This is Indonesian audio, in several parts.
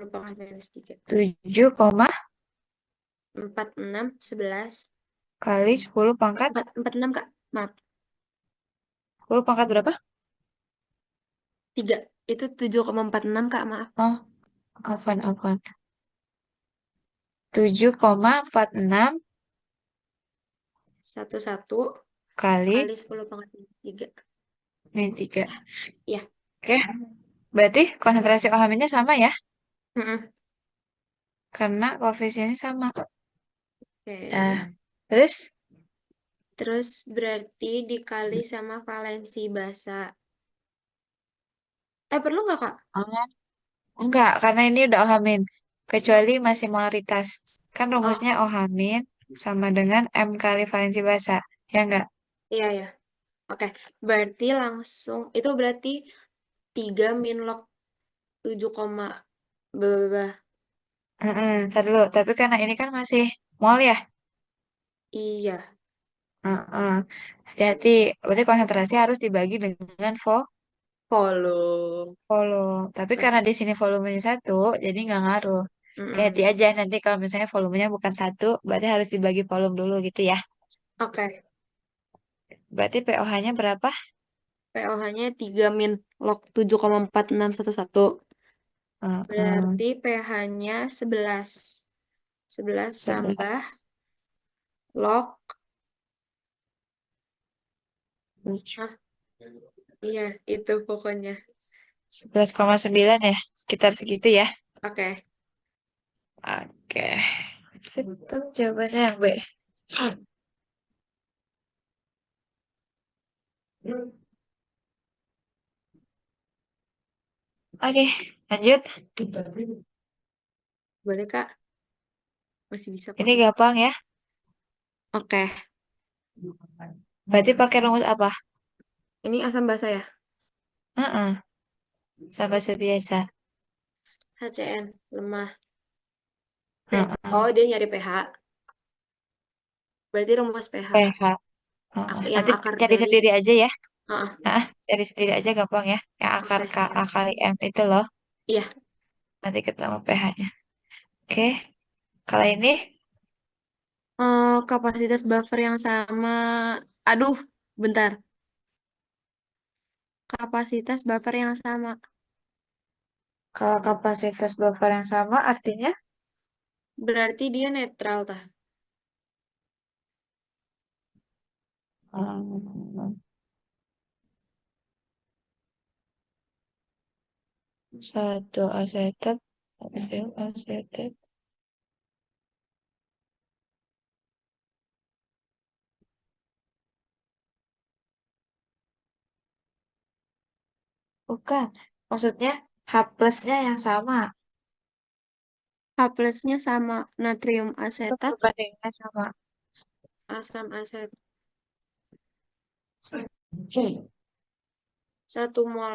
pangkat minus 3. 7,46 11. kali 10 pangkat 46, Kak. Maaf. 10 pangkat berapa? 3. Itu 7,46, Kak. Maaf. Oh, apaan. 7,46 11 kali kali 10 pangkat minus 3. min 3. Ya. Oke, berarti konsentrasi OH-nya sama ya? Mm-mm. Karena koefisiennya sama. Nah, Oke. terus? Terus berarti dikali sama valensi basa. Perlu nggak, Kak? Oh, enggak, karena ini udah OH-. Kecuali masih molaritas. Kan Oh, rumusnya OH- sama dengan M kali valensi basa. Ya enggak? iya ya. Oke. Berarti langsung itu berarti 3 min log 7, blah. Ntar dulu. Tapi karena ini kan masih mol ya? Iya. Heeh. Hati-hati. Berarti konsentrasi harus dibagi dengan Volume. volume. Tapi Mas. karena di sini volumenya satu, jadi nggak ngaruh. Hati-hati Mm-mm. aja nanti kalau misalnya volumenya bukan satu, berarti harus dibagi volume dulu gitu ya. Oke. Berarti pOH-nya berapa? pOH-nya 3 min log 7,4611. Heeh. Berarti pH-nya 11. 11 tambah 11. log. 7. Ah, iya, itu pokoknya. 11,9 ya, sekitar segitu ya. Oke. Oke. Itu jawabannya yang B. Oke, lanjut. Boleh, Kak? Masih bisa kok. Ini gampang ya. Oke. Berarti pakai rumus apa? Ini asam basa ya? Heeh, sama biasa. HCN. Lemah. Heeh. Oh, dia nyari pH. Berarti rumus pH. pH. Heeh. Yang Nanti akar cari dari. sendiri aja ya. Ah, Heeh, cari sendiri aja gampang ya. Yang akar oke, K, A siap. kali M itu loh. Iya. Nanti ketemu pH-nya. Oke, kalau ini Kapasitas buffer yang sama. Aduh, bentar. Kapasitas buffer yang sama. kalau kapasitas buffer yang sama artinya Berarti dia netral, tah. hmm, satu asetat, satu asetat. Bukan, maksudnya H plusnya yang sama. H plusnya sama natrium Itu asetat, perbandingannya sama. asam aset. Hmm. 1 mol.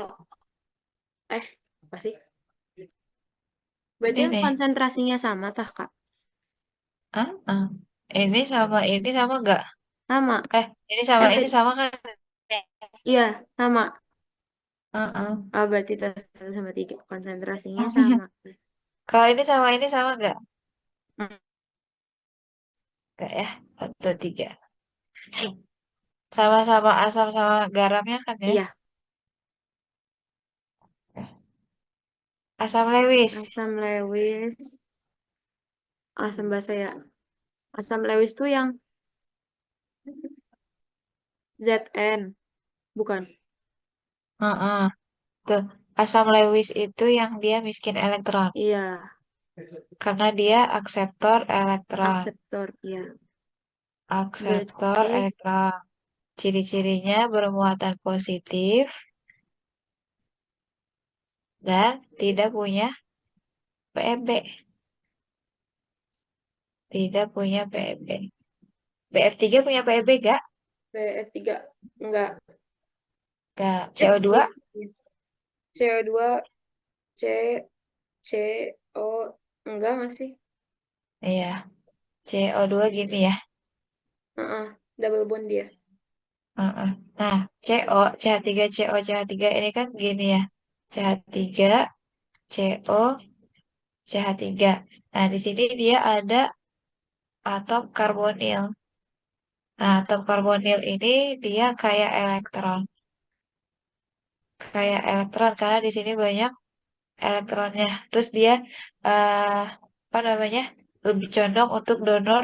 Apa sih? Berarti yang Ini, konsentrasinya sama, tah, Kak? ah, ah. Ini sama nggak? Sama. Ini Beda. sama kan? Iya, sama. Ah, ah. Oh, berarti tas 1 sama 3. Konsentrasinya sama. Kalau ini sama nggak? Nggak ya, satu tiga. Sama-sama asam sama garamnya kan ya? Iya, Asam Lewis. asam lewis, asam basa ya. Asam lewis tuh yang Zn, bukan? Heeh. Tuh, asam Lewis itu yang dia miskin elektron. Iya, Karena dia akseptor elektron. akseptor, iya. Akseptor Berarti elektron. Ciri-cirinya bermuatan positif dan tidak punya PEB. Tidak punya PEB. BF3 punya PEB gak? BF3 enggak. Gak. Iya. CO2? CO2, C, C, O, enggak masih. Iya. CO2 gini ya. Double bond dia. Heeh. Nah, Masuk. CO, CH3, CO, CH3 ini kan gini ya. CH3, CO, CH3. Nah, di sini dia ada atom karbonil. Nah, atom karbonil ini dia kayak elektron karena di sini banyak elektronnya. Terus dia apa namanya? Lebih condong untuk donor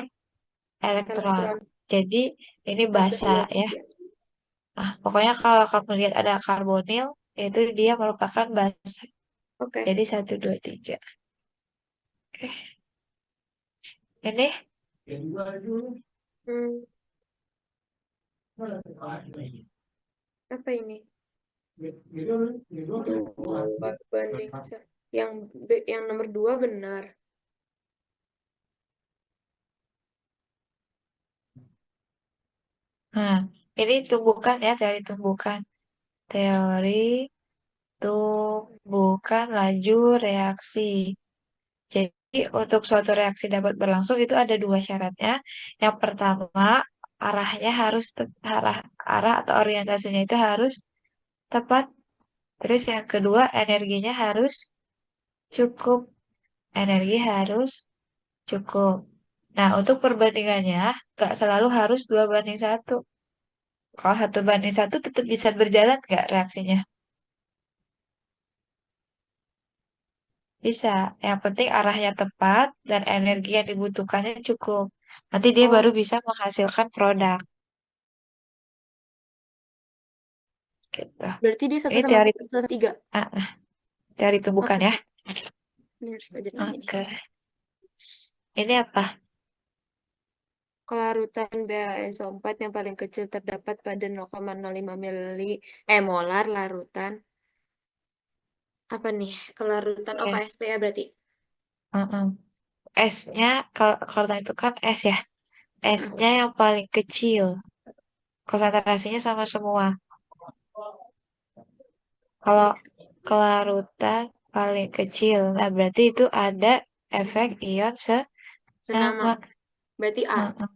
elektron. Elektron Jadi ini satu basa dua ya. tiga. Nah, pokoknya kalau kamu lihat ada karbonil, itu dia merupakan basa. Oke. Jadi satu, dua, tiga. Oke, ini Hmm, apa ini? Dua banding yang yang nomor dua benar. Nah, ini tumbukan ya, teori tumbukan. Teori tumbukan laju reaksi. Jadi, untuk suatu reaksi dapat berlangsung itu ada dua syaratnya. Yang pertama, arahnya harus arah atau orientasinya itu harus tepat. Terus yang kedua, energinya harus cukup. Energi harus cukup. Nah, untuk perbandingannya, nggak selalu harus 2 banding 1. Kalau 1 banding 1 tetap bisa berjalan nggak reaksinya? Bisa. Yang penting arahnya tepat dan energi yang dibutuhkannya cukup. Nanti dia baru Oh, bisa menghasilkan produk. Gitu. berarti dia satu Ini sama teori, satu tiga. teori tumbukan Oke, ya. oke. Ini harus belajar lagi nih. Oke. Ini apa? Kelarutan BaSO4 yang paling kecil terdapat pada 0,05 molar larutan. Apa nih? Kelarutan Ya. OKSP ya berarti. Heeh. S-nya, kalau itu kan S ya. Hmm. S-nya yang paling kecil. Konsentrasinya sama semua. Kalau kelarutan paling kecil, nah berarti itu ada efek ion Senama. senama. Berarti A. Heeh.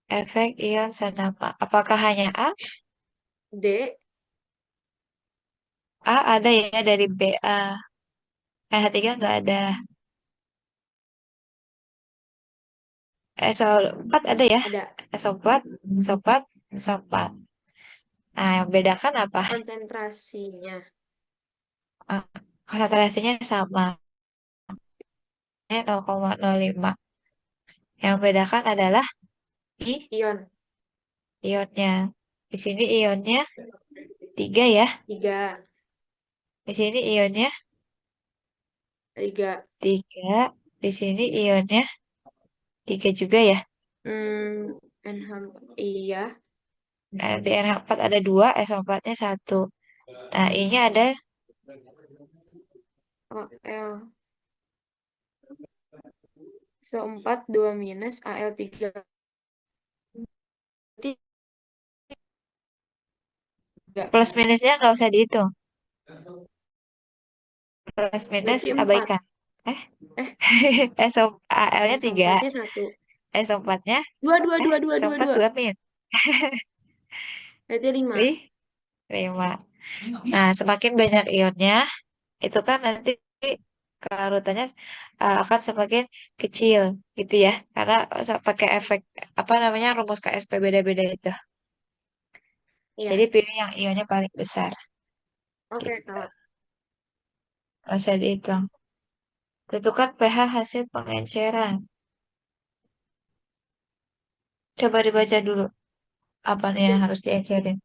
Efek ion senama. Apakah hanya A? D. A ada ya dari Ba. NH3 nggak ada. SO4 ada ya? Ada. SO4, SO4, SO4. Nah, yang bedakan apa? Konsentrasinya. Ah, konsentrasinya sama, 0,05. Yang bedakan adalah Ion. ionnya. Di sini ionnya 3 ya. 3. Di sini ionnya 3. 3. Di sini ionnya 3 juga ya. NH. Iya. Nah, di NH4 ada 2, SO4-nya 1. Nah, I-nya ada OL. So4 2 minus Al3. Berarti plus minusnya nggak usah dihitung. Plus minus berarti 4. abaikan. Eh, Eh, SO, AL-nya 3. So4-nya 1. SO4-nya, 2 2 2 2 2 SO4 2. 2 min. Berarti 5. Ih, 5. Nah, semakin banyak ionnya, itu kan nanti kelarutannya akan semakin kecil gitu ya. Karena pakai efek, apa namanya, rumus KSP beda-beda itu. Jadi Iya. pilih yang ionnya paling besar. Oke, Gitu. Kak. Nggak usah dihitung. Tentukan pH hasil pengenceran. Coba dibaca dulu apa nih yang harus diencerin.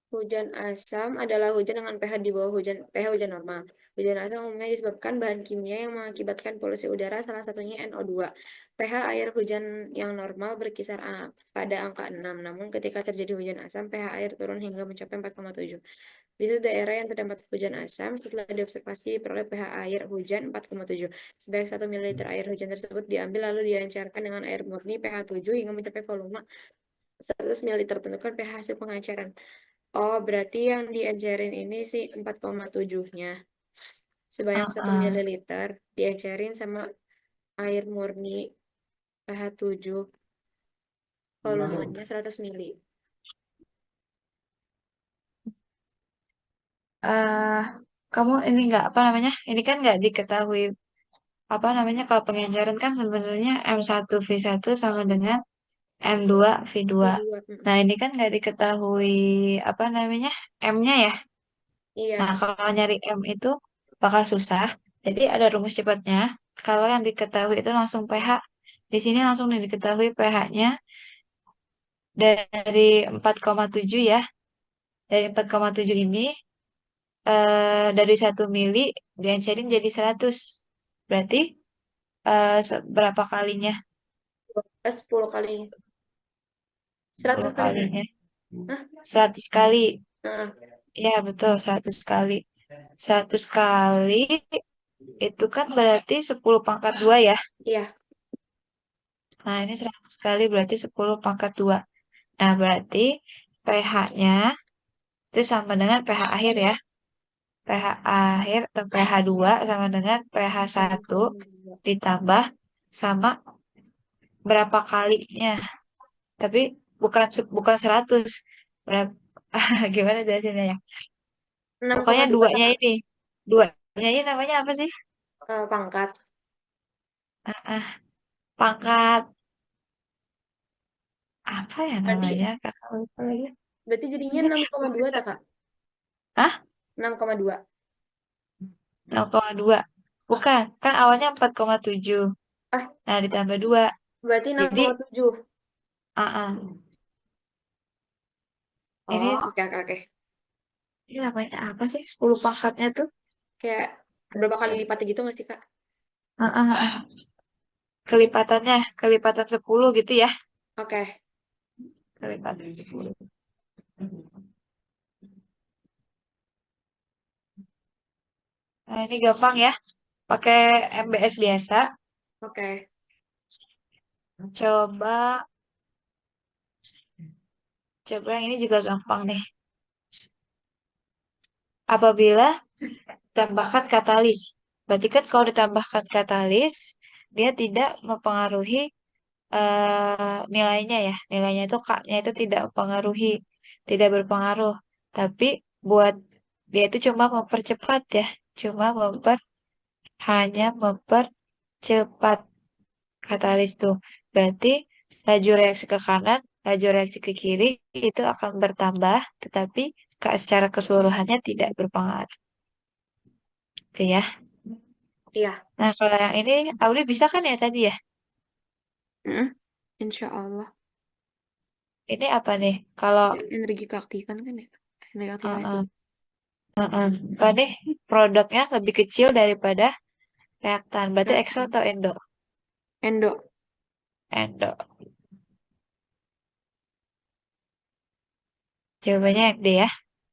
Hujan asam adalah hujan dengan pH di bawah pH hujan normal. Hujan asam umumnya disebabkan bahan kimia yang mengakibatkan polusi udara, salah satunya NO2. pH air hujan yang normal berkisar pada angka 6. Namun ketika terjadi hujan asam, pH air turun hingga mencapai 4,7. Di suatu daerah yang terdapat hujan asam, setelah diobservasi diperoleh pH air hujan 4,7. Sebanyak 1 ml air hujan tersebut diambil lalu diancarkan dengan air murni pH 7 hingga mencapai volume 100 ml. Tentukan pH hasil pengenceran. Oh, berarti yang diencerin ini sih 4,7-nya. Sebanyak satu Heeh. mililiter diencerin sama air murni pH 7, volumenya 100 mili. eh Kamu ini nggak apa namanya? Ini kan nggak diketahui apa namanya, kalau pengenceran kan sebenarnya M1V1 sama dengan M2V2. V2. Nah, ini kan nggak diketahui apa namanya, M-nya ya. Nah, Iya. kalau nyari M itu bakal susah. Jadi ada rumus cepatnya. Kalau yang diketahui itu langsung pH. Di sini langsung nih diketahui pH-nya dari 4,7 ya. Dari 4,7 ini dari 1 mili diencerin jadi 100. Berarti berapa kalinya? 10 kali. 100 10 kali berarti. kalinya. Hah? 100 kali. Heeh. Ya, betul, 100 kali. 100 kali itu kan berarti 10 pangkat 2 ya. Iya. Nah, ini 100 kali berarti 10 pangkat 2. Nah, berarti pH-nya itu sama dengan pH akhir ya. pH akhir atau pH 2 sama dengan pH 1 ditambah sama berapa kalinya. Tapi bukan 100. Berapa, gimana jelasinnya ya? enam koma Pokoknya dua duanya kakak. ini. Duanya ini namanya apa sih? Pangkat. Ah, ah, pangkat apa ya Berarti namanya? Kakak lupa lagi. berarti jadinya Ini 6,2 bisa. tak kak? Hah? 6,2. 0,2. Bukan, kan awalnya 4,7. Ah, Nah, ditambah 2. berarti enam Jadi, koma tujuh. Oh, ini oke oke oke. ini namanya apa sih? 10 pangkatnya tuh. Kayak berapa kali lipatnya gitu nggak sih kak? Ah, ah, ah. Kelipatannya, kelipatan 10 gitu ya. Oke. Kelipatan 10. Nah, ini gampang ya. Pakai MBS biasa. Oke. Coba, coba yang ini juga gampang nih. Apabila tambahkan katalis. Berarti kan kalau ditambahkan katalis, dia tidak mempengaruhi nilainya ya. Nilainya itu K-nya itu tidak mempengaruhi, tidak berpengaruh. Tapi buat dia itu cuma mempercepat ya. Cuma hanya mempercepat katalis tuh. Berarti laju reaksi ke kanan, laju reaksi ke kiri itu akan bertambah, tetapi secara keseluruhannya tidak berpengaruh. Gitu ya. Iya. Nah, kalau yang ini, Audi bisa kan ya tadi ya? Mm. Insya Allah. Ini apa nih? Kalau Energi keaktifan kan ya? Energi aktivasi. uh, apa nih? Produknya lebih kecil daripada reaktan. Berarti exo Reaktif. atau endo? Endo. Endo. Jawabannya yang D ya.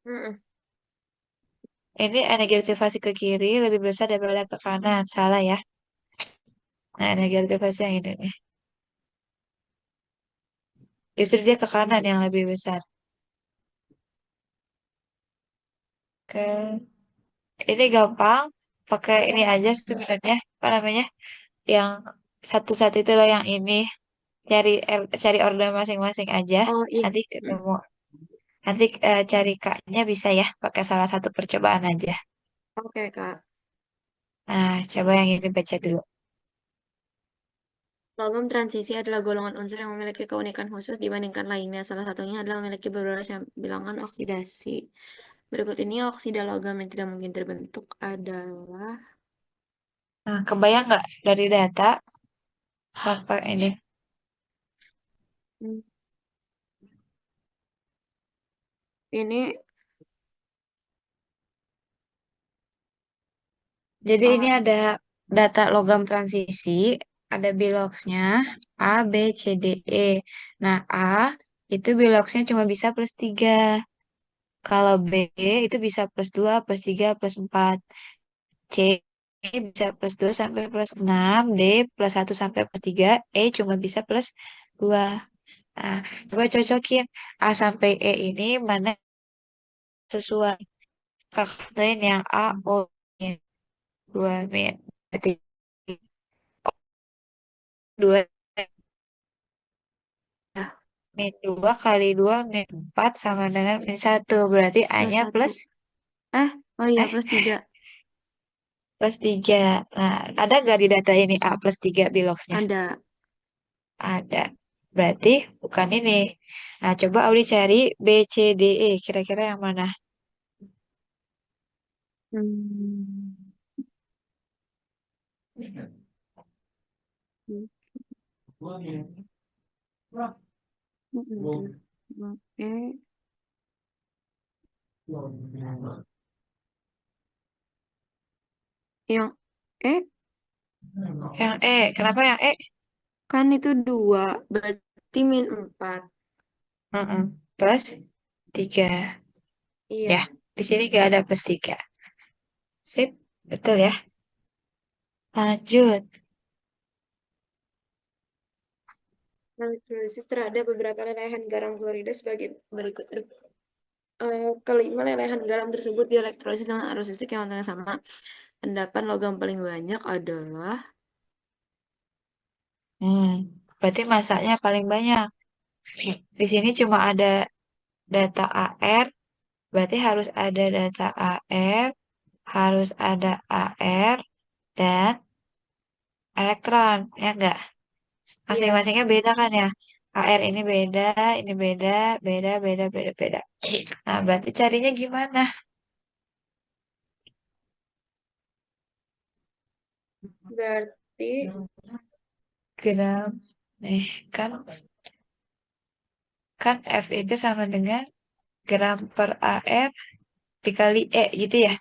Mm-mm. Ini energi aktivasi ke kiri lebih besar daripada ke kanan. Salah ya. Nah, energi aktivasi yang ini nih. Justru dia ke kanan yang lebih besar. Oke. Ini gampang. Pakai ini aja sebenarnya. Apa namanya? Yang satu-satu itu loh yang ini. Cari order masing-masing aja. Oh iya. Nanti Mm. ketemu. Nanti cari K-nya bisa ya. Pakai salah satu percobaan aja. Oke kak. Nah, coba yang ini baca dulu. Logam transisi adalah golongan unsur yang memiliki keunikan khusus dibandingkan lainnya. Salah satunya adalah memiliki beberapa bilangan oksidasi. Berikut ini oksida logam yang tidak mungkin terbentuk adalah Nah, kebayang nggak dari data sampai ini? Hmm, ini Jadi ini uh, ada data logam transisi, ada biloxnya A, B, C, D, E. Nah, A itu biloxnya cuma bisa +3. Kalau B itu bisa +2, +3, +4. C bisa +2 sampai +6, D +1 sampai +3, E cuma bisa +2. Nah, coba cocokin A sampai E ini mana sesuai. Kakak yang A, O, min 2 min. Berarti 2 ya min 2 kali 2 min 4 sama dengan min 1. Berarti plus A-nya satu. Oh iya eh plus 3. plus 3. Nah, ada nggak di data ini A plus 3 biloxnya? Ada. Ada. Berarti bukan ini. Nah, coba Audi cari B, C, D, E. Kira-kira yang mana? Hmm. Oke. Yang Yang E. Kenapa yang E? kan itu 2, berarti min 4. Mm-mm. Plus 3. Ya, Iya. di sini nggak ada plus 3. Sip, betul ya. Lanjut. Elektrolisis terhadap beberapa lelehan garam klorida sebagai berikut. Kelima, lelehan garam tersebut dielektrolisis dengan arus listrik yang waktunya sama. Endapan logam paling banyak adalah Hmm, berarti masanya paling banyak. Di sini cuma ada data AR, berarti harus ada data AR, harus ada AR, dan elektron, ya enggak? iya, Masing-masingnya beda kan ya? AR ini beda, beda, beda, beda, beda. Nah, berarti carinya gimana? berarti Gram, kan, kan F itu sama dengan gram per AR dikali E gitu ya?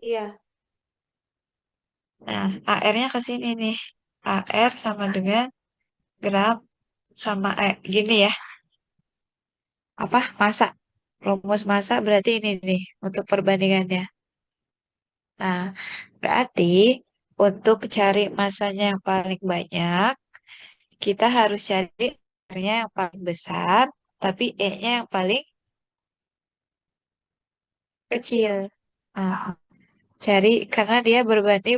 iya, Nah, AR-nya ke sini nih. AR sama dengan gram sama E. Gini ya. Apa? Masa. Rumus masa berarti ini nih untuk perbandingannya. Nah, berarti untuk cari masanya yang paling banyak, kita harus cari R-nya yang paling besar, tapi E-nya yang paling kecil. kecil. Nah, cari karena dia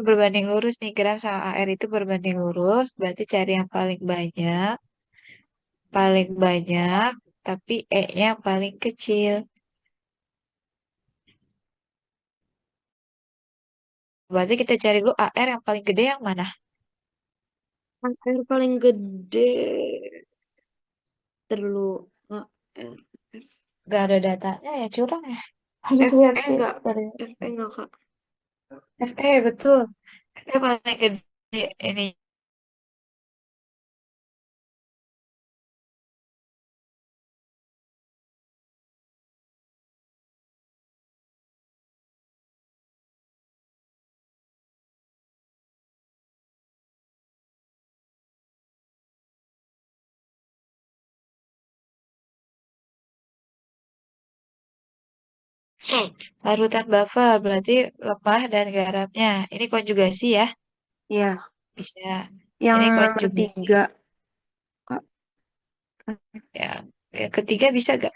berbanding lurus nih gram sama AR itu berbanding lurus, berarti cari yang paling banyak, tapi E-nya yang paling kecil. Berarti kita cari dulu AR yang paling gede yang mana? Air paling gede terlalu AR, Gak ada datanya ya curang ya. Harus F lihat E enggak, pinter ya. FE enggak Kak? FE betul. FE paling gede ini. Larutan buffer berarti lemah dan garamnya. Ini konjugasi ya. Iya, Bisa. yang Ini nomor konjugasi. 3 Kak. Ya, yang ketiga bisa gak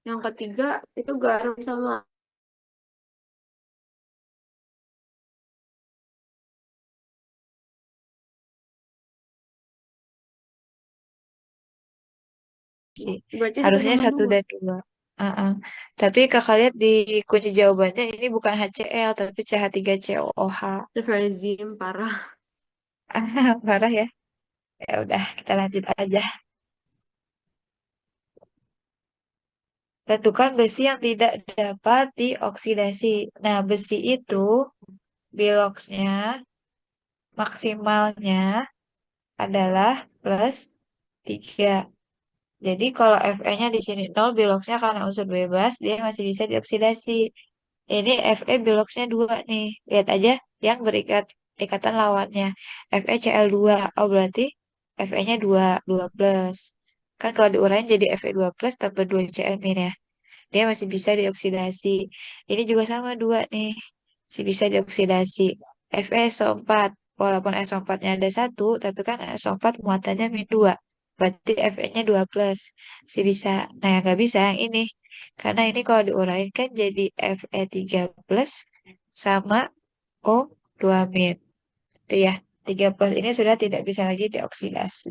Yang ketiga itu garam sama sih? berarti satu Harusnya sama satu dua. dan dua. Uh-uh. Tapi kakak lihat di kunci jawabannya ini bukan HCl tapi CH3COOH. Astagfirullahaladzim, parah. Parah ya. Ya udah, kita lanjut aja. Tentukan besi yang tidak dapat dioksidasi. Nah, besi itu biloxnya maksimalnya adalah plus 3. Jadi kalau Fe-nya di sini 0, biloxnya karena unsur bebas, dia masih bisa dioksidasi. Ini Fe biloxnya 2 nih. Lihat aja yang ikatan lawannya. FeCl2. Oh, berarti Fe-nya 2, 2 plus. Kan kalau diuraiin jadi Fe2 plus tambah 2Cl min ya. Dia masih bisa dioksidasi. Ini juga sama 2 nih. Masih bisa dioksidasi. FeSO4. Walaupun SO4-nya ada 1, tapi kan SO4 muatannya min 2. Berarti Fe-nya 2 plus. Masih bisa. Nah, yang nggak bisa yang ini. Karena ini kalau diuraikan kan jadi Fe3 plus sama O2 min. Itu ya. 3 plus ini sudah tidak bisa lagi dioksidasi.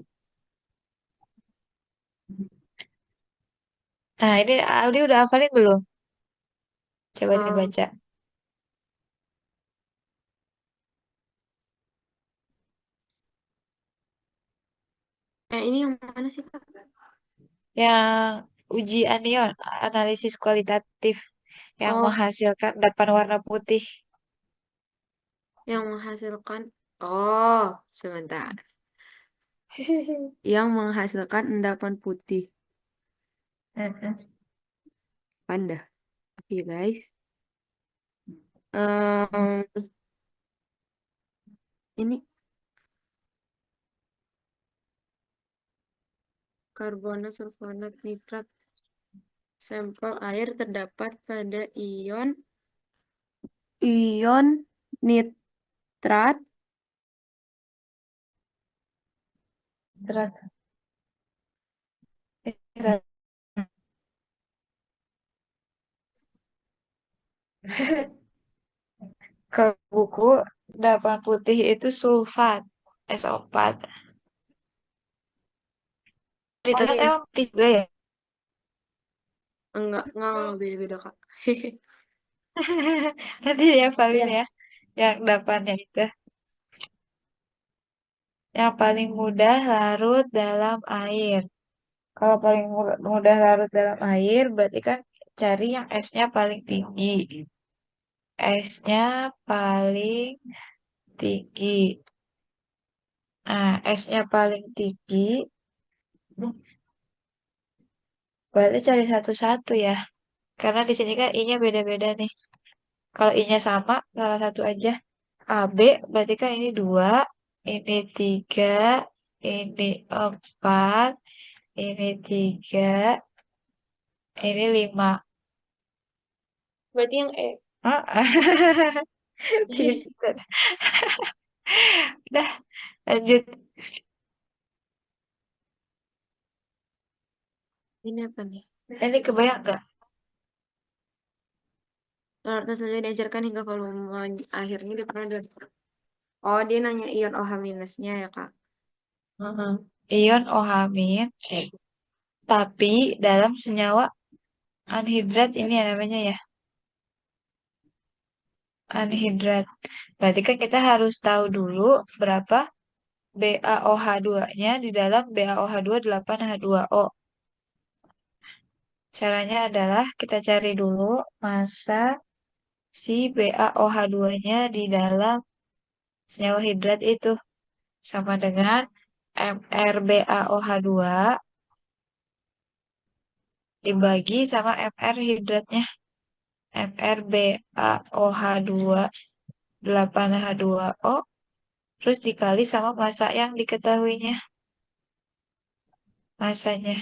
Nah, ini Aldi udah hafalin belum? Coba Um, dibaca. Ini yang mana sih, Kak? Yang uji anion, analisis kualitatif yang Oh, menghasilkan endapan warna putih. yang menghasilkan. Oh, sebentar. Yang menghasilkan endapan putih. Mm-mm. Panda. Oke, guys. Em, ini karbonat, sulfonat, nitrat. Sampel air terdapat pada ion nitrat. Berat. Berat. Ke buku endapan putih itu sulfat SO4. Oh Nitrat iya, emang putih juga ya? enggak, beda-beda, Kak. Nanti dihafalin Iya, ya, yang endapannya itu. Yang paling mudah larut dalam air. Kalau paling mudah larut dalam air, berarti kan cari yang S-nya paling tinggi. S-nya paling tinggi. Nah, S-nya paling tinggi, berarti cari satu-satu ya. Karena di sini kan I-nya beda-beda nih. Kalau I-nya sama, salah satu aja. AB, berarti kan ini 2, ini 3, ini 4, ini 3, ini 5. berarti yang E. Pinter. Udah, lanjut. Ini apa nih? Ini kebayang nggak? Larutan selanjutnya diajarkan hingga volume akhirnya dia pernah Oh, dia nanya ion OH minusnya ya, Kak. Mhm. Ion OH-, tapi dalam senyawa anhidrat ini ya namanya ya, anhidrat. Berarti kan kita harus tahu dulu berapa BaOH2-nya di dalam BaOH2 8H2O. Caranya adalah kita cari dulu massa si BaOH2-nya di dalam senyawa hidrat itu sama dengan MrBaOH2 dibagi sama Mr hidratnya. MrBaOH2 8H2O terus dikali sama massa yang diketahuinya masanya.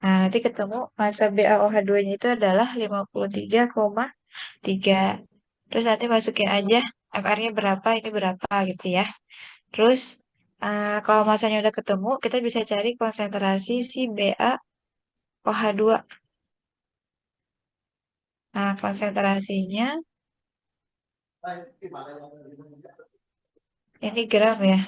Nah, nanti ketemu massa BaOH2-nya itu adalah 53,3. Terus nanti masukin aja MR-nya berapa, ini berapa gitu ya. Terus kalau masanya udah ketemu, kita bisa cari konsentrasi si BaOH2. Nah, konsentrasinya ini gram ya.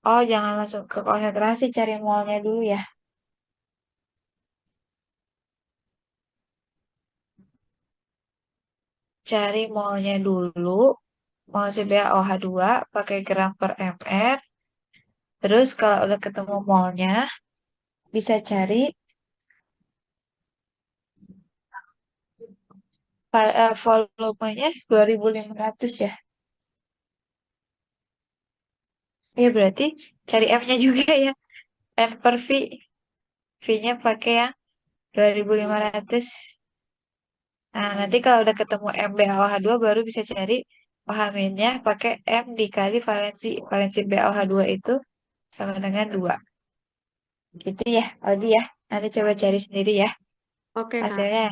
Oh, jangan langsung ke konsentrasi, cari molnya dulu ya. Cari molnya dulu. Mol CbOH2 pakai gram per ml. Terus kalau udah ketemu molnya, bisa cari volumenya 2500 ya. Ya berarti cari M-nya juga ya. N per V. V-nya pakai yang 2500. Nah, nanti kalau udah ketemu MbOH2 baru bisa cari OH-nya pakai M dikali valensi. Valensi BOH2 itu sama dengan 2. Gitu ya, Aldi ya. Nanti coba cari sendiri ya. Oke, Kak. Hasilnya.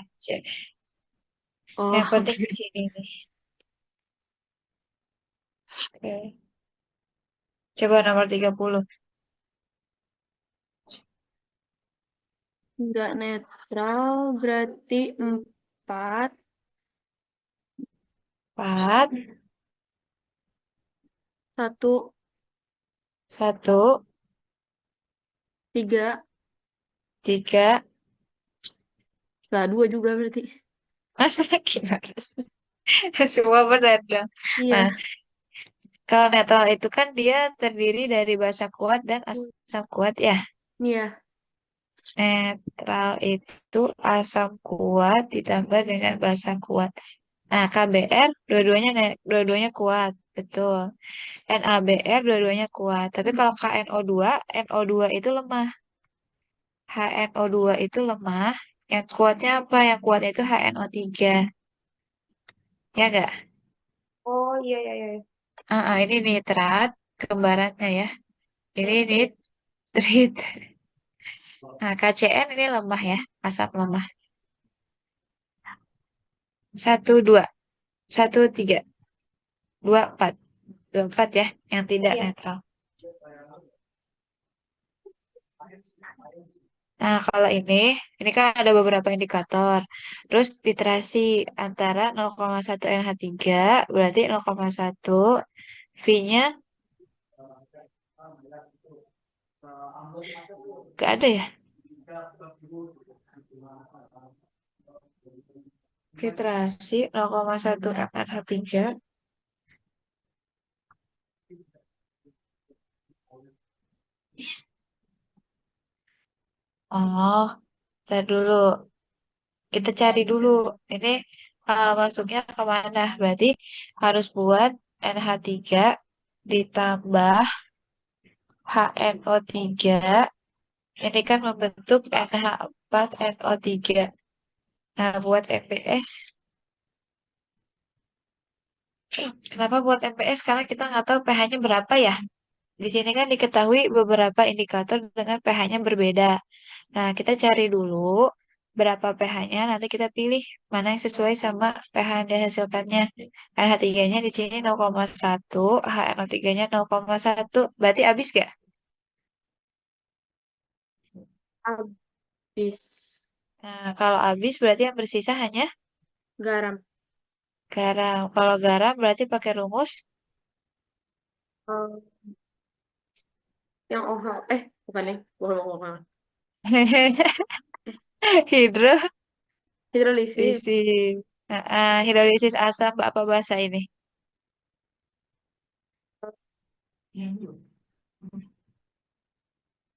Yang Oh, penting di oke. sini nih. Oke. Coba nomor 30. Enggak netral berarti 4, 4, 1, 1, 3, 3. lah 2 juga berarti. Gimana sih? Semua benar dong. Nah, Iya. Kalau netral itu kan dia terdiri dari basa kuat dan asam kuat ya. Iya. Netral itu asam kuat ditambah dengan basa kuat. Nah, KBr dua-duanya kuat, betul. NaBr dua-duanya kuat. Tapi kalau KNO2, NO2 itu lemah. HNO2 itu lemah. Yang kuatnya apa? Yang kuatnya itu HNO3. Ya enggak? Oh iya iya iya. Ini nitrat, kembarannya ya. Ini nitrit. Nah, KCN ini lemah ya, asam lemah. Satu, dua. Satu, tiga. Dua, empat. Dua, empat ya, yang tidak Iya. netral. Nah, kalau ini kan ada beberapa indikator. Terus literasi antara 0,1 NH3 berarti 0,1 V-nya gak ada ya. Literasi 0,1 NH3. Oh, ntar dulu. Kita cari dulu. Ini masuknya kemana? Berarti harus buat NH3 ditambah HNO3. Ini kan membentuk NH4NO3. Nah, buat MPS. Kenapa buat MPS? Karena kita nggak tahu pH-nya berapa ya. Di sini kan diketahui beberapa indikator dengan pH-nya berbeda. Nah, kita cari dulu berapa pH-nya, nanti kita pilih mana yang sesuai sama pH yang dihasilkannya. NH3-nya di sini 0,1, HNO3-nya 0,1. Berarti habis gak? Habis. Nah, kalau habis berarti yang bersisa hanya Garam. garam. Kalau garam berarti pakai rumus Eh, yang OH. Bukan nih. Bukan, bukan, bukan. hidrolisis. Hidrolisis. Hidrolisis asam apa bahasa ini?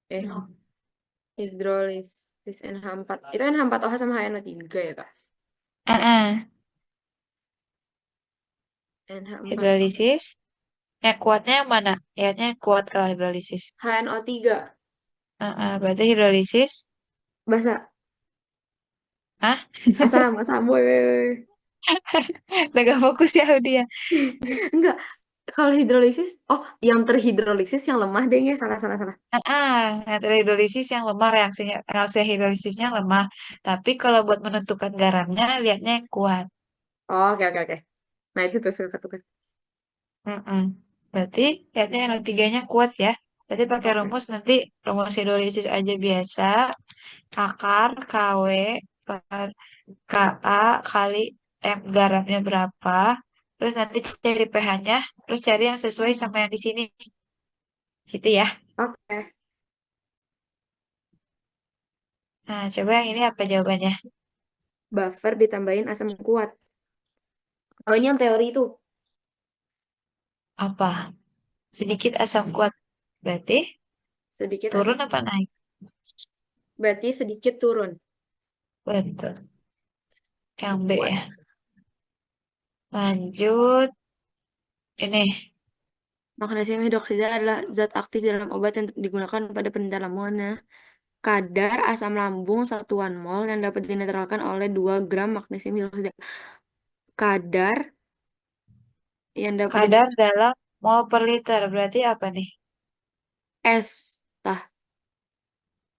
Eh, hidrolisis NH4. Itu kan H4OH sama HNO3 ya, Kak? Ah, ah. NH4. Hidrolisis. Yang kuatnya yang mana? Yang kuat kalau hidrolisis. HNO3. Berarti hidrolisis. Basa. Ah, Asam, asam. Woi, woi, woi. udah gak fokus ya dia. Enggak. Kalau hidrolisis, oh, yang terhidrolisis yang lemah deh ya. Salah, salah, salah. Yang hidrolisis yang lemah reaksi hidrolisisnya lemah. Tapi kalau buat menentukan garamnya, lihatnya yang kuat. Oh, oke, oke, oke. Nah, itu tuh suka tuh. Mm-mm. Berarti lihatnya yang tiganya kuat ya. Berarti pakai Oke. rumus nanti rumus hidrolisis aja biasa. Akar KW per KA kali M garamnya berapa. Terus nanti cari pH-nya. Terus cari yang sesuai sama yang di sini. Gitu ya. Oke. Nah, coba yang ini apa jawabannya? Buffer ditambahin asam kuat. Oh, ini yang teori itu. Apa? Sedikit asam kuat. Berarti Sedikit asam. turun apa naik? Berarti sedikit turun. Betul. Yang Asam B kuat. ya. Lanjut. Ini. Magnesium hidroksida adalah zat aktif dalam obat yang digunakan pada pendalaman. Kadar asam lambung satuan mol yang dapat dinetralkan oleh 2 gram magnesium hidroksida. Kadar yang dapat di Kadar dalam mol per liter. Berarti apa nih? S. Tah.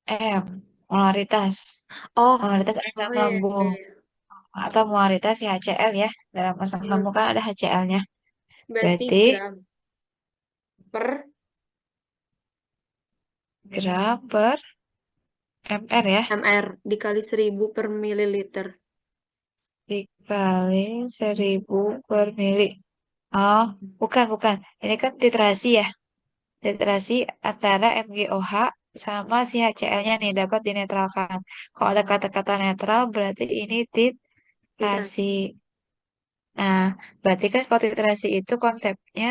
M. Molaritas. Oh, Molaritas asam oh iya, iya, lambung. iya. Atau molaritas si HCl ya. Dalam asam Hmm. lambung kan ada HCl-nya. Berarti Berarti gram per gram per mr ya. mr dikali 1000 per mililiter. Dikali 1000 per mili. Oh, bukan, bukan. Ini kan titrasi ya. Titrasi antara MgOH sama si HCl-nya nih dapat dinetralkan. Kalau ada kata-kata netral berarti ini titrasi. Literasi. Nah, berarti kan kalau titrasi itu konsepnya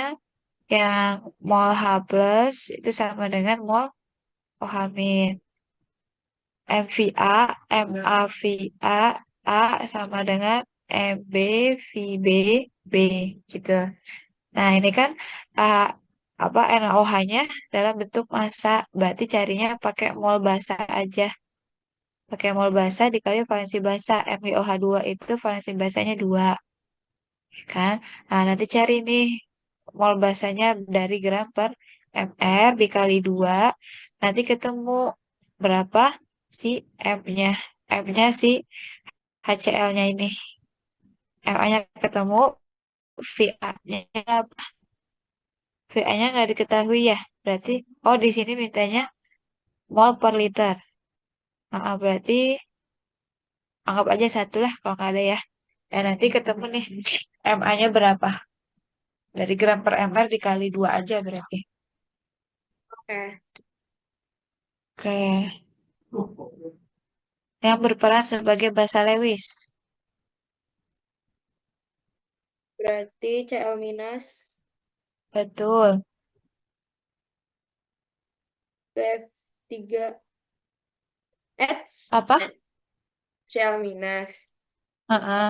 Yang mol H plus itu sama dengan mol OH min. MVA, MAVA, A sama dengan MB, VB, B gitu. Nah, ini kan uh, apa NaOH-nya dalam bentuk massa. Berarti carinya pakai mol basa aja. Pakai mol basa dikali valensi basa. MgOH2 itu valensi basanya 2, ya kan? Nah, nanti cari nih mol basanya dari gram per mr dikali 2. Nanti ketemu berapa si M-nya. M-nya si HCl-nya ini. Ma-nya ketemu, VA-nya VA-nya nggak diketahui ya. Berarti, oh di sini mintanya mol per liter. Berarti anggap aja satu lah kalau nggak ada ya. Dan nanti ketemu nih MA-nya berapa. Dari gram per mr dikali 2 aja berarti. Oke. Oke. Yang berperan sebagai basa Lewis. Berarti Cl minus Betul. BF3 Apa? Cl minus Heeh.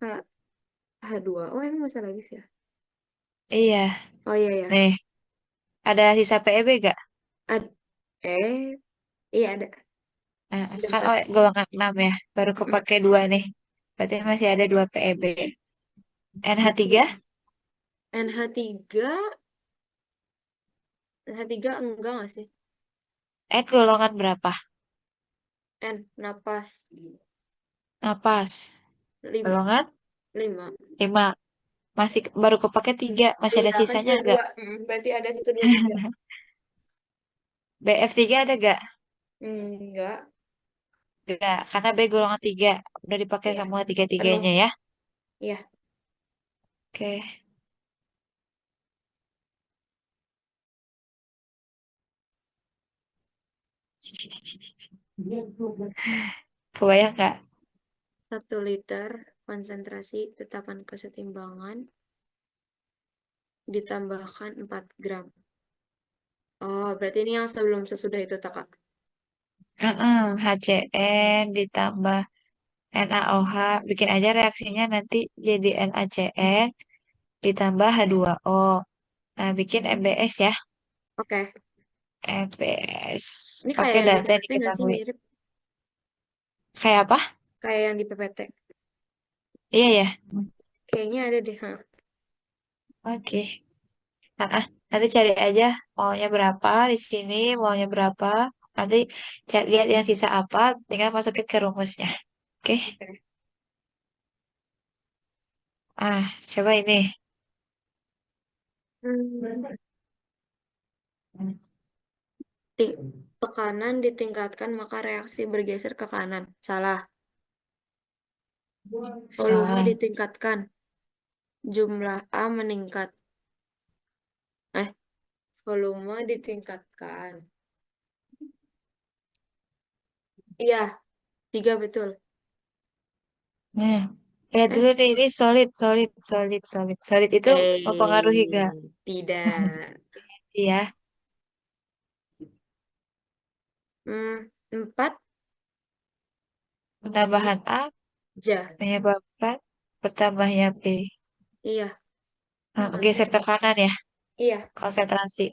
H H2. Oh, emang masalah habis ya? Iya. Oh iya ya. Nih, ada sisa PEB gak? Ad iya ada. Nah, Ada kan 4. oh, golongan 6 ya. Baru kepake 2 nih. Berarti masih ada 2 PEB. NH3, NH3 NH3 enggak nggak sih? N golongan berapa? N napas Napas. 5 Golongan 5. 5. Masih baru kepake 3. Masih Iya, ada kan sisanya sisa enggak? 2. Berarti ada sisanya 3. BF3 ada gak? Enggak. Enggak, karena B golongan 3. Udah dipakai Iya, semua penuh. tiga-tiganya ya. Iya. Oke. Kebayang nggak? 1 liter konsentrasi tetapan kesetimbangan ditambahkan 4 gram. Oh, berarti ini yang sebelum sesudah itu, tak, Kak? HCN ditambah NaOH. Bikin aja reaksinya nanti jadi NaCN ditambah H2O. Nah, bikin MBS ya. Oke. MBS. Ini kayak Pakai yang di data yang PPT nggak sih? diketahui. Mirip Kayak apa? kayak yang di PPT. Iya ya. Kayaknya ada deh. Ha. Oke. Nanti cari aja maunya berapa di sini, maunya berapa. Nanti cari lihat yang sisa apa, tinggal masukin ke rumusnya. Oke. Oke. Coba ini. Hmm. Tekanan ditingkatkan maka reaksi bergeser ke kanan. Salah. Volume Salah. ditingkatkan. Jumlah A meningkat. Eh, volume ditingkatkan. Iya, 3 betul. Nah, lihat Eh, dulu nih, ini solid, solid, solid, solid. Solid itu mempengaruhi gak? tidak. Iya, 4 penambahan A ja. menyebabkan bertambahnya B. Iya, Geser ke kanan ya, iya, konsentrasi.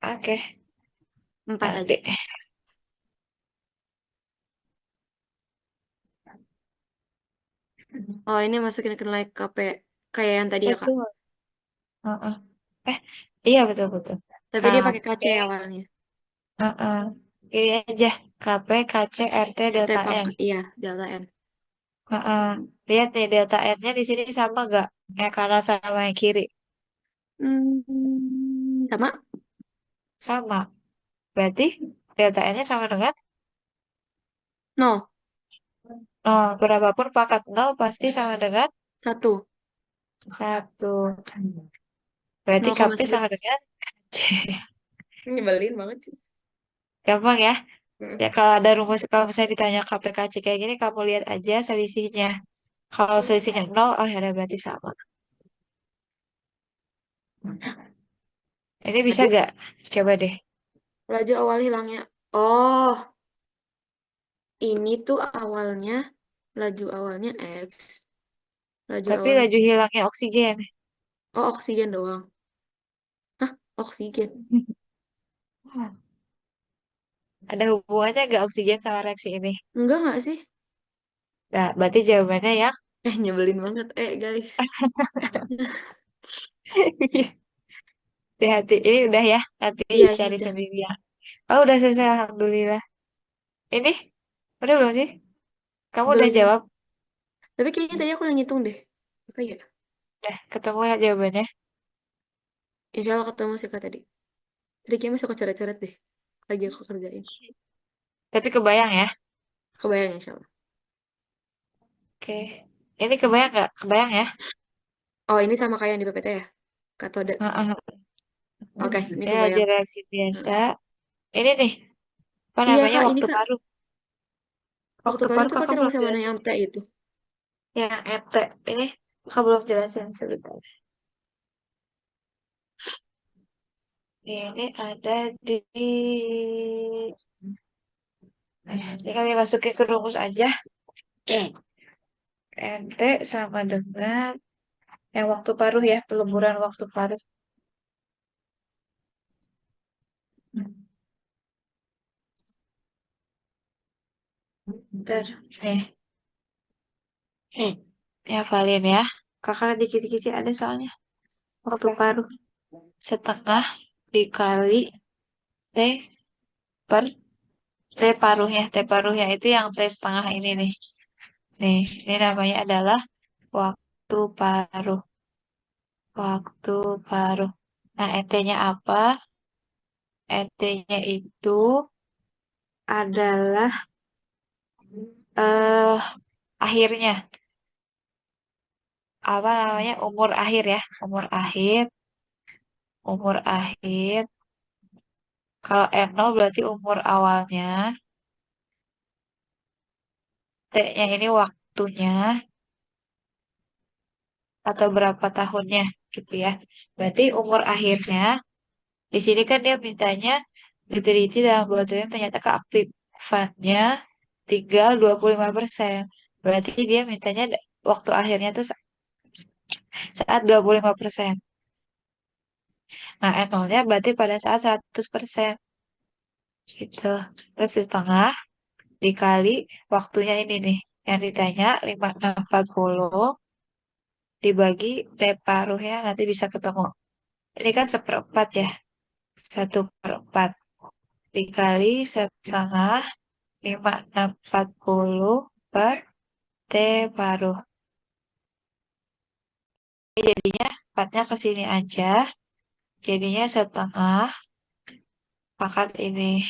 Oke, 4 aja. nanti. Oh, ini masukin ke like KP kayak yang tadi ya, Kak. Betul. Heeh. Eh, iya betul-betul. Tapi dia pakai KP, KC awalnya. heeh. Ini aja, KP, KC, RT, RT delta N. pangkat, iya, delta N. Heeh. Lihat nih, delta N-nya di sini sama gak? Yang kanan sama yang kiri. Sama? Sama. Berarti delta N-nya sama dengan No, berapapun pangkat 0 pasti sama dengan 1. 1. Berarti KP sama 0,11. dengan C. Nyebelin banget sih. Gampang ya? Mm. Ya kalau ada rumus, kalau misalnya ditanya KP KC kayak gini, kamu lihat aja selisihnya. Kalau selisihnya 0, oh ya udah berarti sama. Ini bisa Laju, gak? Coba deh. laju awal hilangnya. Oh, ini tuh awalnya, laju awalnya X. Laju Tapi awalnya, laju hilangnya oksigen. oh oksigen doang. Hah, oksigen? Ada hubungannya gak oksigen sama reaksi ini? Nggak sih? Nah, berarti jawabannya yang Nyebelin banget. Guys. hati-hati. Ini udah ya, nanti Iya, ini cari udah. sendiri ya. Oh, udah selesai, alhamdulillah. Ini udah belum sih? Kamu udah Belum. jawab? Tapi kayaknya tadi aku udah ngitung deh. Apa ya? Udah ketemu ya jawabannya? Insya Allah ketemu sih Kak tadi. Tadi kayaknya masih aku coret-coret deh. Lagi aku kerjain. Tapi kebayang ya? Kebayang insya Allah. Oke. Ini kebayang nggak? Kebayang ya? Oh, ini sama kayak yang di PPT ya? Katode. Heeh. Oke, ini Ini aja kebayang. reaksi biasa. Heeh. Ini nih, apa Iya namanya, Kak, ini waktu Kak. paruh. Waktu Waktu baru paruh tuh kakak pakai belum rumus yang mana jelasin. yang P itu? Yang ET. Ini kakak belum jelasin sebentar. Ini ada di... Ini kali masukin ke rumus aja. NT sama dengan yang waktu paruh ya, peleburan waktu paruh. Bentar. Nih, ya Valin ya. Kakak nanti kisi-kisi ada soalnya. Waktu Apa? paruh setengah dikali T per T paruhnya. T paruhnya itu yang T setengah ini nih. Nih, ini namanya adalah waktu paruh. Waktu paruh. Nah, ET-nya apa? ET-nya itu adalah eh akhirnya. Apa namanya? Umur akhir ya. Umur akhir. Umur akhir. Kalau N0 berarti umur awalnya. T-nya ini waktunya atau berapa tahunnya gitu ya. Berarti umur akhirnya, di sini kan dia mintanya diteliti dalam laboratorium ternyata keaktifannya tinggal 25%. Berarti dia mintanya waktu akhirnya tuh saat 25%. Nah, N0-nya berarti pada saat 100%. Gitu. Terus di setengah dikali waktunya ini nih. Yang ditanya 5640 dibagi T paruhnya nanti bisa ketemu. Ini kan seperempat ya. 1/4 dikali setengah 5640 per T paruh. Jadinya 4-nya ke sini aja. Jadinya setengah pangkat ini.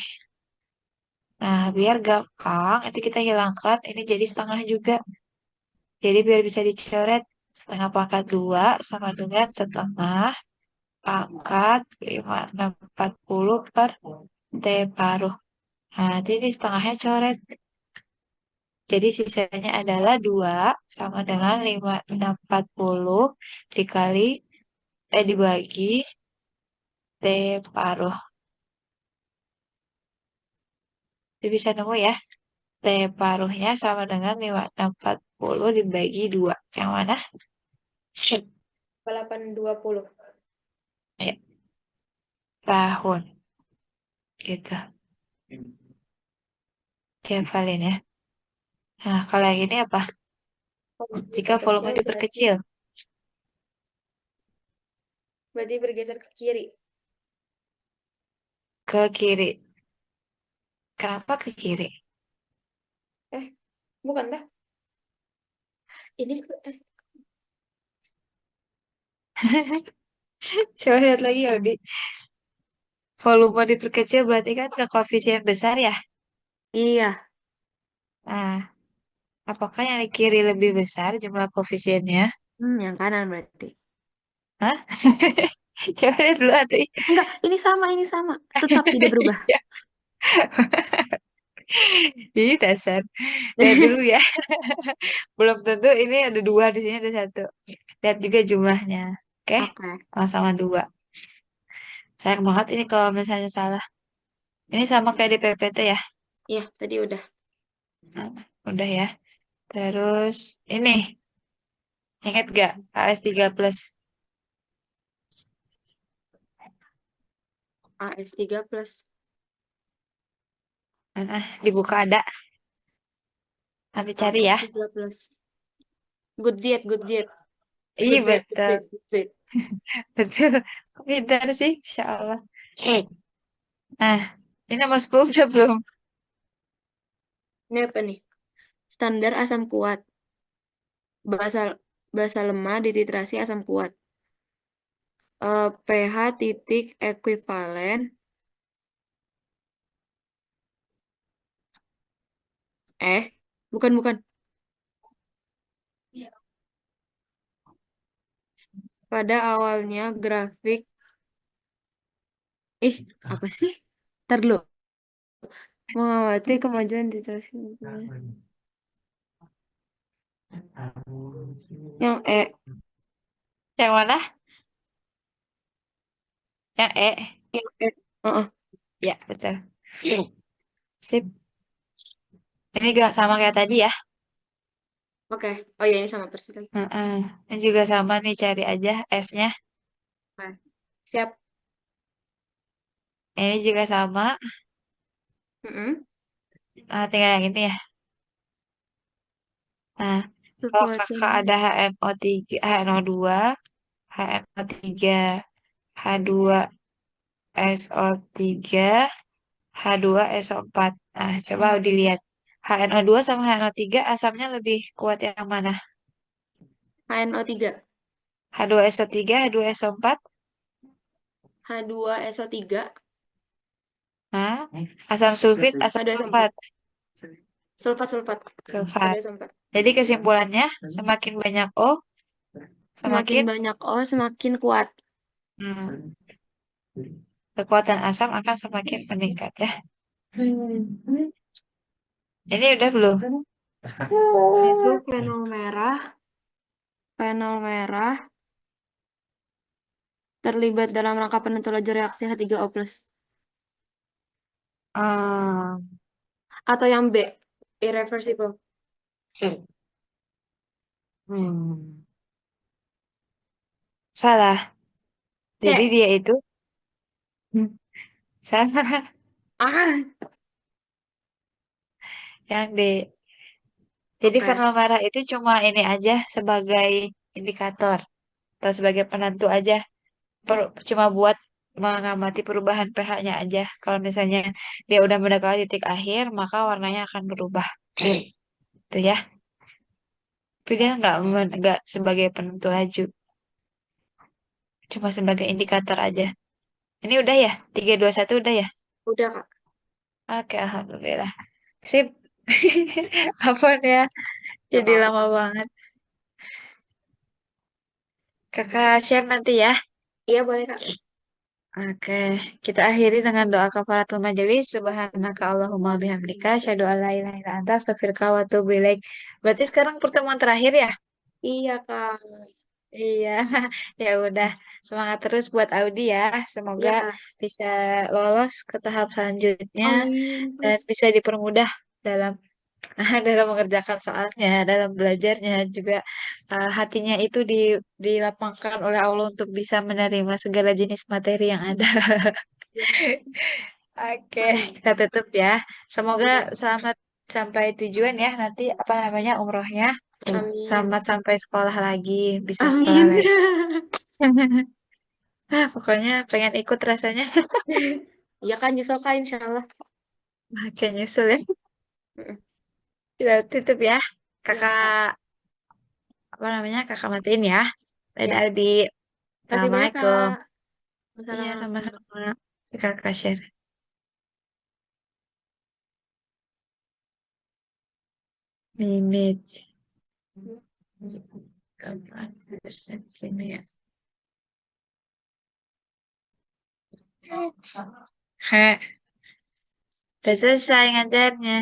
Nah, biar gampang, nanti kita hilangkan. Ini jadi setengah juga. Jadi biar bisa dicoret. Setengah pangkat 2 sama dengan setengah pangkat 5640 per T paruh. Nah, nanti ini setengahnya coret. Jadi sisanya adalah 2 sama dengan 5640 dikali, dibagi T paruh. Jadi bisa nemu ya. T paruhnya sama dengan 5640 dibagi 2. Yang mana? 820. Ya, tahun. Gitu. Dihafalin ya. Nah, kalau yang ini apa? Kalau Jika volume diperkecil berarti diperkecil bergeser ke kiri. ke kiri. Kenapa ke kiri? Eh, bukan dah. Ini Coba lihat lagi ya, Di. Volume diperkecil berarti kan ke koefisien besar ya? iya. Nah, apakah yang di kiri lebih besar jumlah koefisiennya? Yang kanan berarti. Hah? Coba lihat dulu atuh. Enggak, ini sama, ini sama. Tetap tidak berubah. Iya. Ih, dasar. Lihat dulu ya. Belum tentu ini ada dua, di sini ada satu. Lihat juga jumlahnya. Oke, Oke. sama 2. Sayang banget ini kalau misalnya salah. Ini sama kayak di PPT ya. Iya, tadi udah. Nah, udah ya. Terus ini, ingat gak AS3 plus? AS3 plus. Dibuka ada. Nanti cari ya. AS3 plus. Good Z, good Z. Iya Good Z, good betul. Z, good Z. Betul. Pintar sih, Insya Allah. Nah, ini nomor 10 udah belum? Ini apa nih? Standar asam kuat. Basa basa lemah dititrasi asam kuat. pH titik ekuivalen. Bukan, bukan. Pada awalnya grafik. Apa sih? Ntar dulu. Mengamati kemajuan titrasi. Yang Yang mana? Yang E. yang Heeh. Ya, betul. Sip. Ini gak sama kayak tadi ya. Oke. Oh ya, ini sama persis lagi. Heeh. Ini juga sama nih, cari aja S-nya. Oke. Siap. Ini juga sama. Mm-mm. Tinggal yang ini ya. Nah, kalau kakak Kekuatan. ada HNO3, HNO2, HNO3, H2SO3, H2SO4. Nah, coba dilihat. HNO2 sama HNO3 asamnya lebih kuat yang mana? HNO3. H2SO3, H2SO4. H2SO3. Nah, asam sulfit, asam H2SO4. sulfat. Sulfat, sulfat. Sulfat. H2SO4. Jadi kesimpulannya, semakin banyak O, Semakin semakin banyak O, semakin kuat. hmm, kekuatan asam akan semakin meningkat ya. Ini udah belum? Itu fenol merah. Fenol merah terlibat dalam rangka penentu laju reaksi H3O+. Ah, Atau yang B, irreversible. hmm, salah. Jadi C. dia itu salah. Ah, Yang D. Jadi oke. fenol merah itu cuma ini aja sebagai indikator atau sebagai penentu aja. Cuma buat mengamati perubahan pH-nya aja. Kalau misalnya dia udah mendekati titik akhir, maka warnanya akan berubah. Itu ya. Tapi dia nggak sebagai penentu laju, cuma sebagai indikator aja. Ini udah ya? 3, 2, 1 udah ya? Udah, Kak. Oke, alhamdulillah. Sip. Apaan ya? Gak Jadi apa-apa, lama Kak. banget. Kakak share nanti ya. Iya, boleh, Kak. Oke, kita akhiri dengan doa kafaratul majelis. Subhanaka Allahumma bihamdika, asyhadu an la ilaha illa anta, astaghfiruka wa atubu ilaik. Berarti sekarang pertemuan terakhir ya? Iya, Kak. Iya, ya udah. Semangat terus buat Audi ya. Semoga Iya, Kak. bisa lolos ke tahap selanjutnya Amin. dan Please. bisa dipermudah dalam dalam mengerjakan soalnya, dalam belajarnya juga hatinya itu dilapangkan oleh Allah untuk bisa menerima segala jenis materi yang ada. Oke, Amin. kita tutup ya. Semoga Iya. selamat sampai tujuan ya. Nanti apa namanya umrohnya. Amin. Selamat sampai sekolah lagi, bisa sekolah Amin. lagi. Pokoknya pengen ikut rasanya. Iya kan, nyesel Kak, insya Allah. Makin nyusul ya. Mm-mm. Kita tutup ya. Iya, Kak. Kakak, apa namanya? Kakak matiin ya. Ya. Dadah, Aldi. Kasih banyak, Assalamualaikum. Kak. Iya, Wassalamualaikum. sama-sama. Kakak share. Minute. Kapan terus ini ya. He, udah selesai ngajarnya.